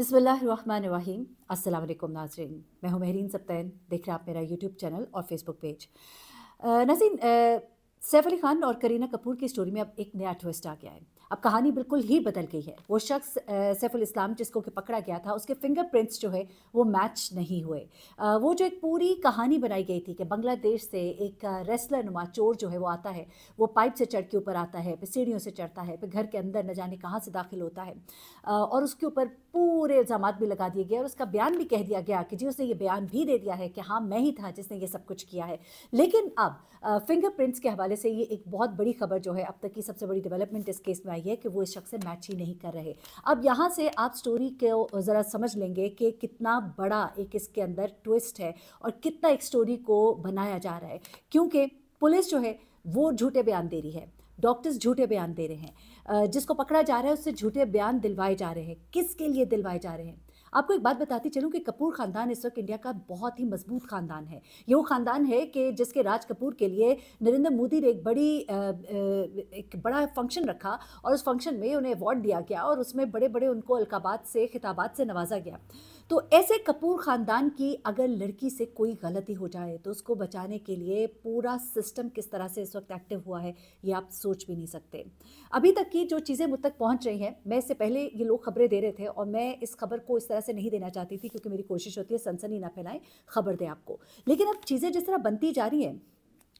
बिस्मिल्लाहिर्रहमानिर्रहीम। अस्सलाम वालेकुम नाज़रीन, मैं हूँ महरीन सब्तैन। देख रहे हैं आप मेरा यूट्यूब चैनल और फेसबुक पेज। नाज़रीन, सैफ अली खान और करीना कपूर की स्टोरी में अब एक नया ट्विस्ट आ गया है। अब कहानी बिल्कुल ही बदल गई है। वो शख्स सैफुल इस्लाम जिसको कि पकड़ा गया था, उसके फिंगरप्रिंट्स जो है वो मैच नहीं हुए। वो जो एक पूरी कहानी बनाई गई थी कि बांग्लादेश से एक रेसलर नुमा चोर जो है वो आता है, वो पाइप से चढ़ के ऊपर आता है, फिर सीढ़ियों से चढ़ता है, फिर घर के अंदर न जाने कहाँ से दाखिल होता है, और उसके ऊपर पूरे इल्ज़ामात भी लगा दिए गए और उसका बयान भी कह दिया गया कि जी उसने ये बयान भी दे दिया है कि हाँ मैं ही था जिसने ये सब कुछ किया है। लेकिन अब फिंगरप्रिंट्स के हवाले से ये एक बहुत बड़ी खबर जो है, अब तक की सबसे बड़ी डेवलपमेंट इस केस में आई है कि वो इस शख्स से मैच ही नहीं कर रहे। अब यहाँ से आप स्टोरी को ज़रा समझ लेंगे कि कितना बड़ा एक इसके अंदर ट्विस्ट है और कितना एक स्टोरी को बनाया जा रहा है, क्योंकि पुलिस जो है वो झूठे बयान दे रही है, डॉक्टर्स झूठे बयान दे रहे हैं, जिसको पकड़ा जा रहा है उससे झूठे बयान दिलवाए जा रहे हैं। किसके लिए दिलवाए जा रहे हैं? आपको एक बात बताती चलूं कि कपूर ख़ानदान इस वक्त इंडिया का बहुत ही मजबूत ख़ानदान है। ये वो ख़ानदान है कि जिसके राज कपूर के लिए नरेंद्र मोदी ने एक बड़ा फंक्शन रखा और उस फंक्शन में उन्हें अवार्ड दिया गया और उसमें बड़े बड़े उनको अलकाबात से खिताबात से नवाजा गया। तो ऐसे कपूर ख़ानदान की अगर लड़की से कोई गलती हो जाए तो उसको बचाने के लिए पूरा सिस्टम किस तरह से इस वक्त एक्टिव हुआ है ये आप सोच भी नहीं सकते। अभी तक की जो चीज़ें मुझ तक पहुंच रही हैं, मैं इससे पहले ये लोग खबरें दे रहे थे और मैं इस खबर को इस तरह से नहीं देना चाहती थी क्योंकि मेरी कोशिश होती है सनसनी ना फैलाएं, खबर दें आपको। लेकिन अब चीज़ें जिस तरह बनती जा रही हैं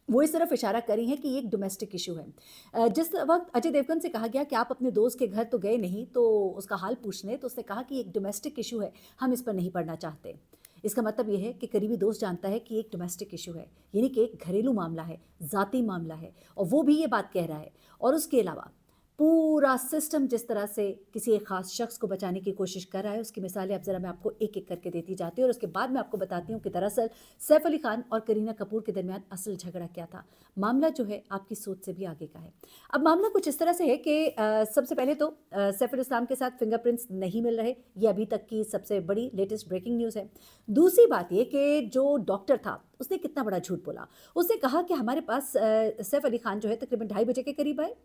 वो इस तरफ इशारा कर रही हैं कि ये एक डोमेस्टिक इशू है। जिस वक्त अजय देवगन से कहा गया कि आप अपने दोस्त के घर तो गए नहीं तो उसका हाल पूछने, तो उसने कहा कि एक डोमेस्टिक इशू है, हम इस पर नहीं पढ़ना चाहते। इसका मतलब ये है कि करीबी दोस्त जानता है कि एक डोमेस्टिक इशू है, यानी कि एक घरेलू मामला है, ज़ाती मामला है, और वो भी ये बात कह रहा है। और उसके अलावा पूरा सिस्टम जिस तरह से किसी एक ख़ास शख्स को बचाने की कोशिश कर रहा है, उसकी मिसालें अब ज़रा मैं आपको एक एक करके देती जाती हूँ और उसके बाद मैं आपको बताती हूँ कि दरअसल सैफ अली खान और करीना कपूर के दरमियान असल झगड़ा क्या था। मामला जो है आपकी सोच से भी आगे का है। अब मामला कुछ इस तरह से है कि सबसे पहले तो सैफ अली इस्लाम के साथ फिंगरप्रिंट्स नहीं मिल रहे, ये अभी तक की सबसे बड़ी लेटेस्ट ब्रेकिंग न्यूज़ है। दूसरी बात ये कि जो डॉक्टर था उसने कितना बड़ा झूठ बोला। उसने कहा कि हमारे पास सैफ अली खान जो है तकरीबन 2:30 बजे के करीब आए,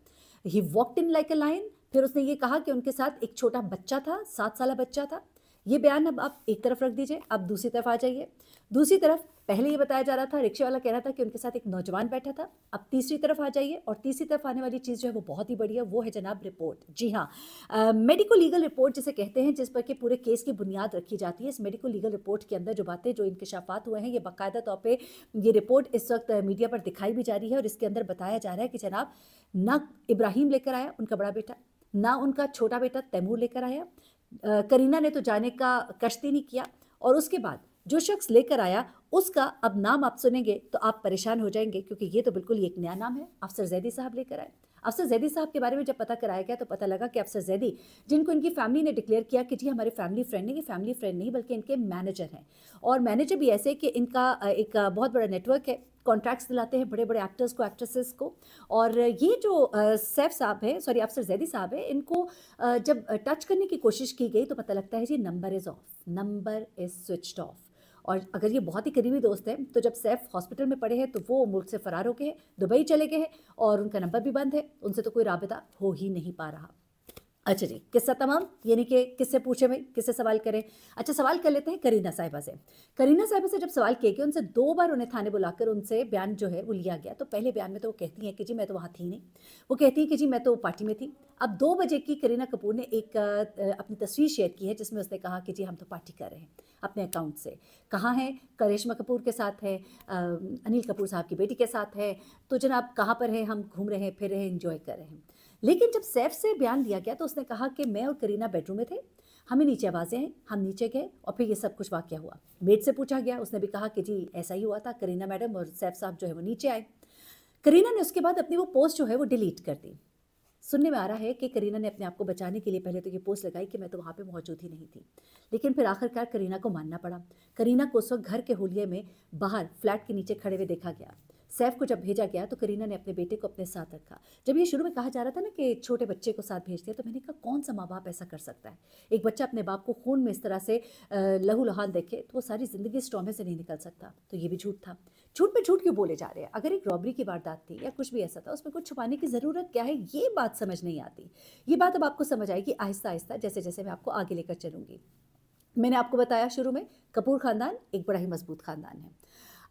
he walked in like a lion. फिर उसने ये कहा कि उनके साथ एक छोटा बच्चा था, 7 साल बच्चा था। ये बयान अब आप एक तरफ रख दीजिए, अब दूसरी तरफ आ जाइए। दूसरी तरफ पहले ये बताया जा रहा था, रिक्शे वाला कह रहा था कि उनके साथ एक नौजवान बैठा था। अब तीसरी तरफ आ जाइए और तीसरी तरफ आने वाली चीज़ जो है वो बहुत ही बड़ी है, वो है जनाब रिपोर्ट। जी हाँ, मेडिको लीगल रिपोर्ट जिसे कहते हैं, जिस पर कि पूरे केस की बुनियाद रखी जाती है। इस मेडिको लीगल रिपोर्ट के अंदर जो बातें, जो इंकशाफात हुए हैं, ये बाकायदा तौर पर ये रिपोर्ट इस वक्त मीडिया पर दिखाई भी जा रही है और इसके अंदर बताया जा रहा है कि जनाब ना इब्राहिम लेकर आया उनका बड़ा बेटा, ना उनका छोटा बेटा तैमूर लेकर आया, करीना ने तो जाने का कश्ती नहीं किया, और उसके बाद जो शख्स लेकर आया उसका अब नाम आप सुनेंगे तो आप परेशान हो जाएंगे, क्योंकि ये तो बिल्कुल एक नया नाम है। अफसर जैदी साहब लेकर आए। अफसर जैदी साहब के बारे में जब पता कराया गया तो पता लगा कि अफसर जैदी, जिनको इनकी फैमिली ने डिक्लेयर किया कि जी हमारे फैमिली फ्रेंड नहीं, ये फैमिली फ्रेंड नहीं बल्कि इनके मैनेजर हैं, और मैनेजर भी ऐसे कि इनका एक बहुत बड़ा नेटवर्क है, कॉन्ट्रैक्ट्स दिलाते हैं बड़े बड़े एक्टर्स को, एक्ट्रेसेस को। और ये जो सैफ साहब है, सॉरी अफसर जैदी साहब है, इनको जब टच करने की कोशिश की गई तो पता लगता है जी number is of, number is switched off. और अगर ये बहुत ही करीबी दोस्त हैं तो जब सैफ हॉस्पिटल में पड़े हैं तो वो मुल्क से फ़रार हो गए हैं, दुबई चले गए हैं और उनका नंबर भी बंद है, उनसे तो कोई राबिता हो ही नहीं पा रहा। अच्छा जी, किस्सा तमाम, यानी कि किससे पूछे भाई, किससे सवाल करें। अच्छा, सवाल कर लेते हैं करीना साहिबा से। करीना साहिबा से जब सवाल किए गए, उनसे 2 बार उन्हें थाने बुलाकर उनसे बयान जो है वो लिया गया। तो पहले बयान में तो वो कहती हैं कि जी मैं तो वहाँ थी नहीं, वो कहती हैं कि जी मैं तो पार्टी में थी। अब 2 बजे की करीना कपूर ने एक अपनी तस्वीर शेयर की है जिसमें उसने कहा कि जी हम तो पार्टी कर रहे हैं अपने अकाउंट से। कहाँ है? करिश्मा कपूर के साथ है, अनिल कपूर साहब की बेटी के साथ है। तो जनाब कहाँ पर है? हम घूम रहे हैं, फिर रहे हैं, इंजॉय कर रहे हैं। लेकिन जब सैफ से बयान लिया गया तो उसने कहा कि मैं और करीना बेडरूम में थे, हमें नीचे आवाज़ें हैं, हम नीचे गए और फिर ये सब कुछ वाक़या हुआ। मेड से पूछा गया, उसने भी कहा कि जी ऐसा ही हुआ था, करीना मैडम और सैफ साहब जो है वो नीचे आए। करीना ने उसके बाद अपनी वो पोस्ट जो है वो डिलीट कर दी। सुनने में आ रहा है कि करीना ने अपने आप को बचाने के लिए पहले तो ये पोस्ट लगाई कि मैं तो वहाँ पे मौजूद ही नहीं थी, लेकिन फिर आखिरकार करीना को मानना पड़ा। करीना को उस वक्त घर के हुलिये में बाहर फ्लैट के नीचे खड़े हुए देखा गया। सैफ को जब भेजा गया तो करीना ने अपने बेटे को अपने साथ रखा। जब ये शुरू में कहा जा रहा था ना कि छोटे बच्चे को साथ भेजते हैं, तो मैंने कहा कौन सा माँ बाप ऐसा कर सकता है? एक बच्चा अपने बाप को खून में इस तरह से लहू लहान देखे तो वो सारी ज़िंदगी इस ट्रॉमे से नहीं निकल सकता। तो ये भी झूठ था। झूठ पे झूठ क्यों बोले जा रहे हैं? अगर एक रॉबरी की वारदात थी या कुछ भी ऐसा था, उसमें कुछ छुपाने की ज़रूरत क्या है, ये बात समझ नहीं आती। ये बात अब आपको समझ आएगी आहिस्ता आहिस्ता, जैसे जैसे मैं आपको आगे लेकर चलूँगी। मैंने आपको बताया शुरू में, कपूर ख़ानदान एक बड़ा ही मजबूत ख़ानदान है।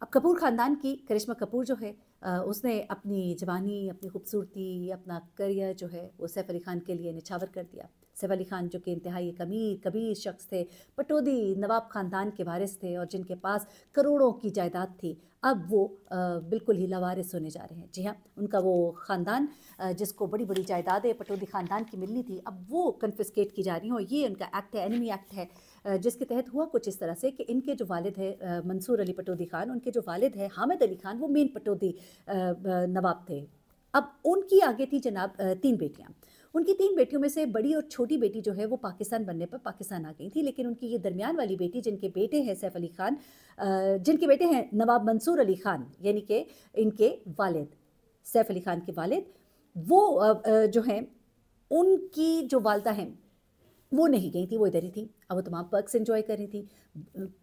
अब कपूर ख़ानदान की करिश्मा कपूर जो है उसने अपनी जवानी, अपनी खूबसूरती, अपना करियर जो है वो सैफ अली ख़ान के लिए निछावर कर दिया। सैफ अली ख़ान जो कि इंतहाई अमीर कबीर शख्स थे, पटौदी नवाब ख़ानदान के वारिस थे और जिनके पास करोड़ों की जायदाद थी, अब वो बिल्कुल ही लावारिस होने जा रहे हैं। जी हाँ, उनका वो ख़ानदान जिसको बड़ी बड़ी जायदादें पटौदी ख़ानदान की मिलनी थी, अब वो कन्फिस्केट की जा रही हैं। और ये उनका एक्ट है, एनिमी एक्ट है, जिसके तहत हुआ कुछ इस तरह से कि इनके जो वालिद है मंसूर अली पटौदी ख़ान, उनके जो वालिद है हामिद अली ख़ान, वो मेन पटौदी नवाब थे। अब उनकी आगे थी जनाब 3 बेटियां। उनकी 3 बेटियों में से बड़ी और छोटी बेटी जो है वो पाकिस्तान बनने पर पाकिस्तान आ गई थी, लेकिन उनकी ये दरमियान वाली बेटी जिनके बेटे हैं सैफ अली ख़ान, जिनके बेटे हैं नवाब मंसूर अली ख़ान, यानी कि इनके वालिद सैफ अली ख़ान के वालिद, वो जो हैं उनकी जो वालदा हैं वो नहीं गई थी, वो इधर ही थी। अब वो तमाम पर्क्स एंजॉय कर रही थी।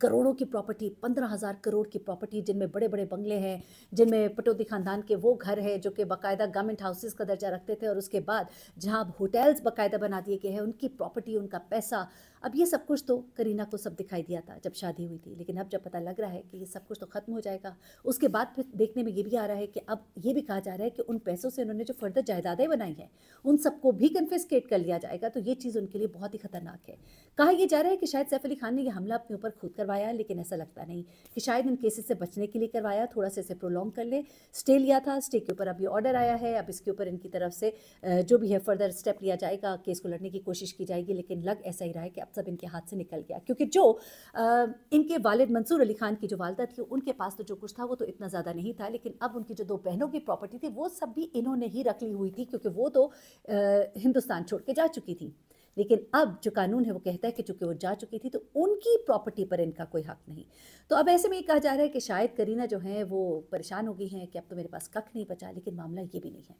करोड़ों की प्रॉपर्टी, 15,000 करोड़ की प्रॉपर्टी, जिनमें बड़े बड़े बंगले हैं, जिनमें पटौदी ख़ानदान के वो घर हैं जो कि बाकायदा गवर्नमेंट हाउसेस का दर्जा रखते थे, और उसके बाद जहाँ अब होटल्स बाकायदा बना दिए गए हैं, उनकी प्रॉपर्टी, उनका पैसा। अब ये सब कुछ तो करीना को सब दिखाई दिया था जब शादी हुई थी, लेकिन अब जब पता लग रहा है कि ये सब कुछ तो ख़त्म हो जाएगा, उसके बाद फिर देखने में ये भी आ रहा है कि अब ये भी कहा जा रहा है कि उन पैसों से उन्होंने जो फर्दर जायदादें बनाई हैं उन सबको भी कन्फिस्केट कर लिया जाएगा। तो ये चीज़ उनके लिए बहुत ही ख़तरनाक है। कहा यह जा रहा है कि शायद सैफ अली ख़ान ने यह हमला अपने ऊपर खुद करवाया, लेकिन ऐसा लगता नहीं कि शायद इन केसेस से बचने के लिए करवाया, थोड़ा सा इसे प्रोलॉन्ग कर ले। स्टे लिया था, स्टे के ऊपर अभी ऑर्डर आया है, अब इसके ऊपर इनकी तरफ से जो भी है फर्दर स्टेप लिया जाएगा, केस को लड़ने की कोशिश की जाएगी, लेकिन लग ऐसा ही रहा है कि अब सब इनके हाथ से निकल गया, क्योंकि जो इनके वालिद मंसूर अली ख़ान की जो वालदा थी उनके पास तो जो कुछ था वो तो इतना ज़्यादा नहीं था, लेकिन अब उनकी जो 2 बहनों की प्रॉपर्टी थी वो सब भी इन्होंने ही रख ली हुई थी, क्योंकि वो तो हिंदुस्तान छोड़ के जा चुकी थी। लेकिन अब जो कानून है वो कहता है कि चूंकि वो जा चुकी थी तो उनकी प्रॉपर्टी पर इनका कोई हक नहीं। तो अब ऐसे में ये कहा जा रहा है कि शायद करीना जो है वो परेशान हो गई हैं कि अब तो मेरे पास कख नहीं बचा, लेकिन मामला ये भी नहीं है।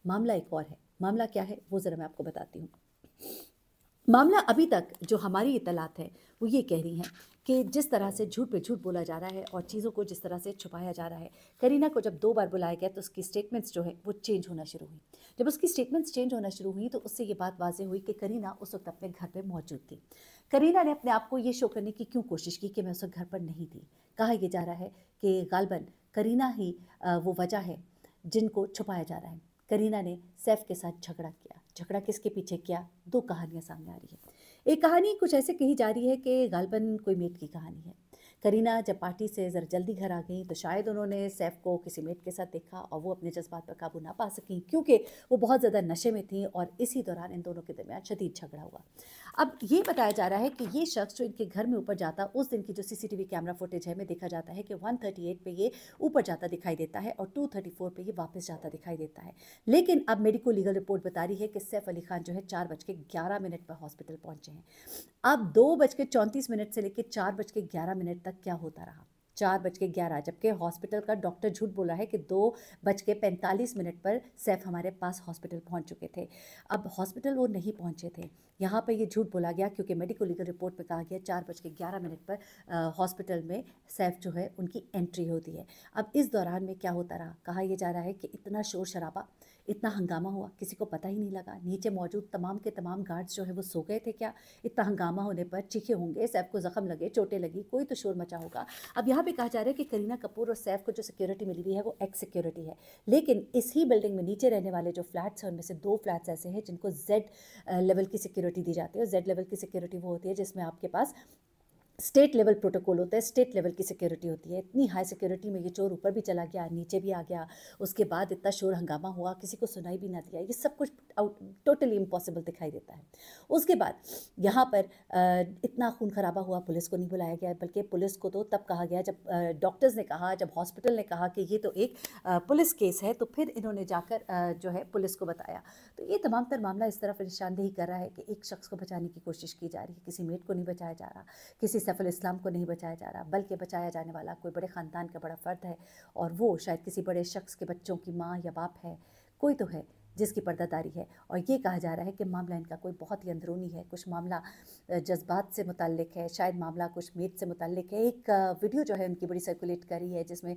मामला एक और है। मामला क्या है वो ज़रा मैं आपको बताती हूँ। मामला अभी तक जो हमारी इत्तलात है वो ये कह रही हैं कि जिस तरह से झूठ पे झूठ बोला जा रहा है और चीज़ों को जिस तरह से छुपाया जा रहा है, करीना को जब 2 बार बुलाया गया तो उसकी स्टेटमेंट्स जो है वो चेंज होना शुरू हुई। जब उसकी स्टेटमेंट्स चेंज होना शुरू हुई तो उससे ये बात वाज़ेह हुई कि करीना उस वक्त अपने घर पे मौजूद थी। करीना ने अपने आप को ये शो करने की क्यों कोशिश की कि मैं उस वक्त घर पर नहीं थी। कहा यह जा रहा है कि गालबन करीना ही वो वजह है जिनको छुपाया जा रहा है। करीना ने सैफ के साथ झगड़ा किया। झगड़ा किसके पीछे किया? 2 कहानियाँ सामने आ रही है। एक कहानी कुछ ऐसे कही जा रही है कि गालबन कोई मेट की कहानी है। करीना जब पार्टी से ज़रा जल्दी घर आ गई तो शायद उन्होंने सैफ को किसी मेट के साथ देखा और वो अपने जज्बात पर काबू ना पा सकी, क्योंकि वो बहुत ज़्यादा नशे में थी, और इसी दौरान इन दोनों के दरमियान शदीद झगड़ा हुआ। अब ये बताया जा रहा है कि ये शख्स जो इनके घर में ऊपर जाता, उस दिन की जो CCTV कैमरा फुटेज है में देखा जाता है कि 138 पे ये ऊपर जाता दिखाई देता है और 234 पे ये वापस जाता दिखाई देता है। लेकिन अब मेडिको लीगल रिपोर्ट बता रही है कि सैफ अली ख़ान जो है 4:11 पर हॉस्पिटल पहुंचे हैं। अब 2:34 से लेकर 4:11 तक क्या होता रहा? 4:11, जबकि हॉस्पिटल का डॉक्टर झूठ बोला है कि 2:45 पर सैफ हमारे पास हॉस्पिटल पहुंच चुके थे। अब हॉस्पिटल वो नहीं पहुंचे थे, यहाँ पर ये झूठ बोला गया क्योंकि मेडिको लीगल रिपोर्ट में कहा गया 4:11 पर हॉस्पिटल में सैफ जो है उनकी एंट्री होती है। अब इस दौरान में क्या होता रहा? कहा यह जा रहा है कि इतना शोर शराबा, इतना हंगामा हुआ, किसी को पता ही नहीं लगा। नीचे मौजूद तमाम के तमाम गार्ड्स जो है वो सो गए थे क्या? इतना हंगामा होने पर चीखे होंगे, सैफ को ज़ख्म लगे, चोटें लगी, कोई तो शोर मचा होगा। अब यहाँ पे कहा जा रहा है कि करीना कपूर और सैफ को जो सिक्योरिटी मिली हुई है वो एक्स सिक्योरिटी है, लेकिन इसी बिल्डिंग में नीचे रहने वाले जो फ्लैट्स हैं उनमें से 2 फ्लैट्स ऐसे हैं जिनको जेड लेवल की सिक्योरिटी दी जाती है। जेड लेवल की सिक्योरिटी वो होती है जिसमें आपके पास स्टेट लेवल प्रोटोकॉल होता है, स्टेट लेवल की सिक्योरिटी होती है। इतनी हाई सिक्योरिटी में ये चोर ऊपर भी चला गया, नीचे भी आ गया, उसके बाद इतना शोर हंगामा हुआ, किसी को सुनाई भी ना दिया। ये सब कुछ टोटली इम्पॉसिबल दिखाई देता है। उसके बाद यहाँ पर इतना खून खराबा हुआ, पुलिस को नहीं बुलाया गया, बल्कि पुलिस को तो तब कहा गया जब डॉक्टर्स ने कहा, जब हॉस्पिटल ने कहा कि ये तो एक पुलिस केस है, तो फिर इन्होंने जाकर जो है पुलिस को बताया। तो ये तमाम तर मामला इस तरफ निशानदेही कर रहा है कि एक शख्स को बचाने की कोशिश की जा रही है, किसी मेट को नहीं बचाया जा रहा, किसी सैफ अल इस्लाम को नहीं बचाया जा रहा, बल्कि बचाया जाने वाला कोई बड़े ख़ानदान का बड़ा फ़र्द है, और वो शायद किसी बड़े शख्स के बच्चों की माँ या बाप है, कोई तो है जिसकी पर्दादारी है। और ये कहा जा रहा है कि मामला इनका कोई बहुत ही अंदरूनी है, कुछ मामला जज्बात से मुताल्लिक है, शायद मामला कुछ मेद से मुताल्लिक है। एक वीडियो जो है उनकी बड़ी सर्कुलेट कर रही है जिसमें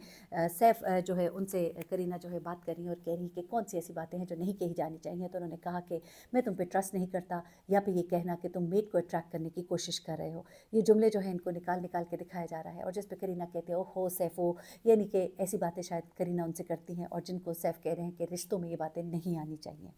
सैफ जो है उनसे करीना जो है बात कर रही है और कह रही है कि कौन सी ऐसी बातें हैं जो नहीं कही जानी चाहिए। तो उन्होंने कहा कि मैं तुम पे ट्रस्ट नहीं करता, या फिर ये कहना कि तुम मेड को अट्रैक्ट करने की कोशिश कर रहे हो। ये जुमले जो है इनको निकाल निकाल के दिखाया जा रहा है, और जिस पे करीना कहते हो हो सैफो, यानी कि ऐसी बातें शायद करीना उनसे करती हैं और जिनको सैफ कह रहे हैं कि रिश्तों में ये बातें नहीं आनी चाहिए।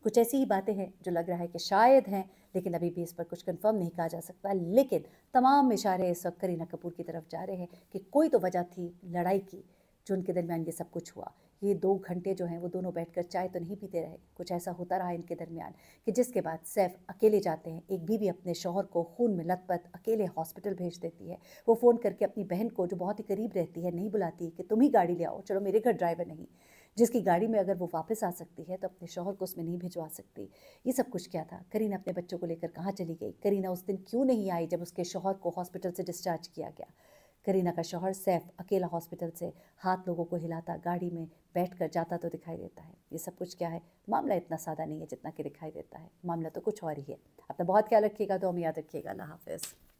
कुछ ऐसी ही बातें हैं जो लग रहा है कि शायद हैं, लेकिन अभी भी इस पर कुछ कंफर्म नहीं कहा जा सकता। लेकिन तमाम इशारे इस वक्त करीना कपूर की तरफ जा रहे हैं कि कोई तो वजह थी लड़ाई की जो उनके दरमियान ये सब कुछ हुआ। ये 2 घंटे जो हैं वो दोनों बैठकर चाय तो नहीं पीते रहे, कुछ ऐसा होता रहा इनके दरमियान कि जिसके बाद सैफ अकेले जाते हैं। एक बीवी अपने शौहर को खून में लथपथ अकेले हॉस्पिटल भेज देती है। वो फ़ोन करके अपनी बहन को जो बहुत ही करीब रहती है नहीं बुलाती कि तुम ही गाड़ी ले आओ, चलो मेरे घर ड्राइवर नहीं। जिसकी गाड़ी में अगर वो वापस आ सकती है तो अपने शौहर को उसमें नहीं भिजवा सकती। ये सब कुछ क्या था? करीना अपने बच्चों को लेकर कहाँ चली गई? करीना उस दिन क्यों नहीं आई जब उसके शौहर को हॉस्पिटल से डिस्चार्ज किया गया? करीना का शौहर सैफ अकेला हॉस्पिटल से हाथ लोगों को हिलाता गाड़ी में बैठ कर जाता तो दिखाई देता है। ये सब कुछ क्या है? मामला इतना सादा नहीं है जितना कि दिखाई देता है, मामला तो कुछ और ही है। अपना बहुत ख्याल रखिएगा, तो हम याद रखिएगा। अल्लाह हाफ़िज़।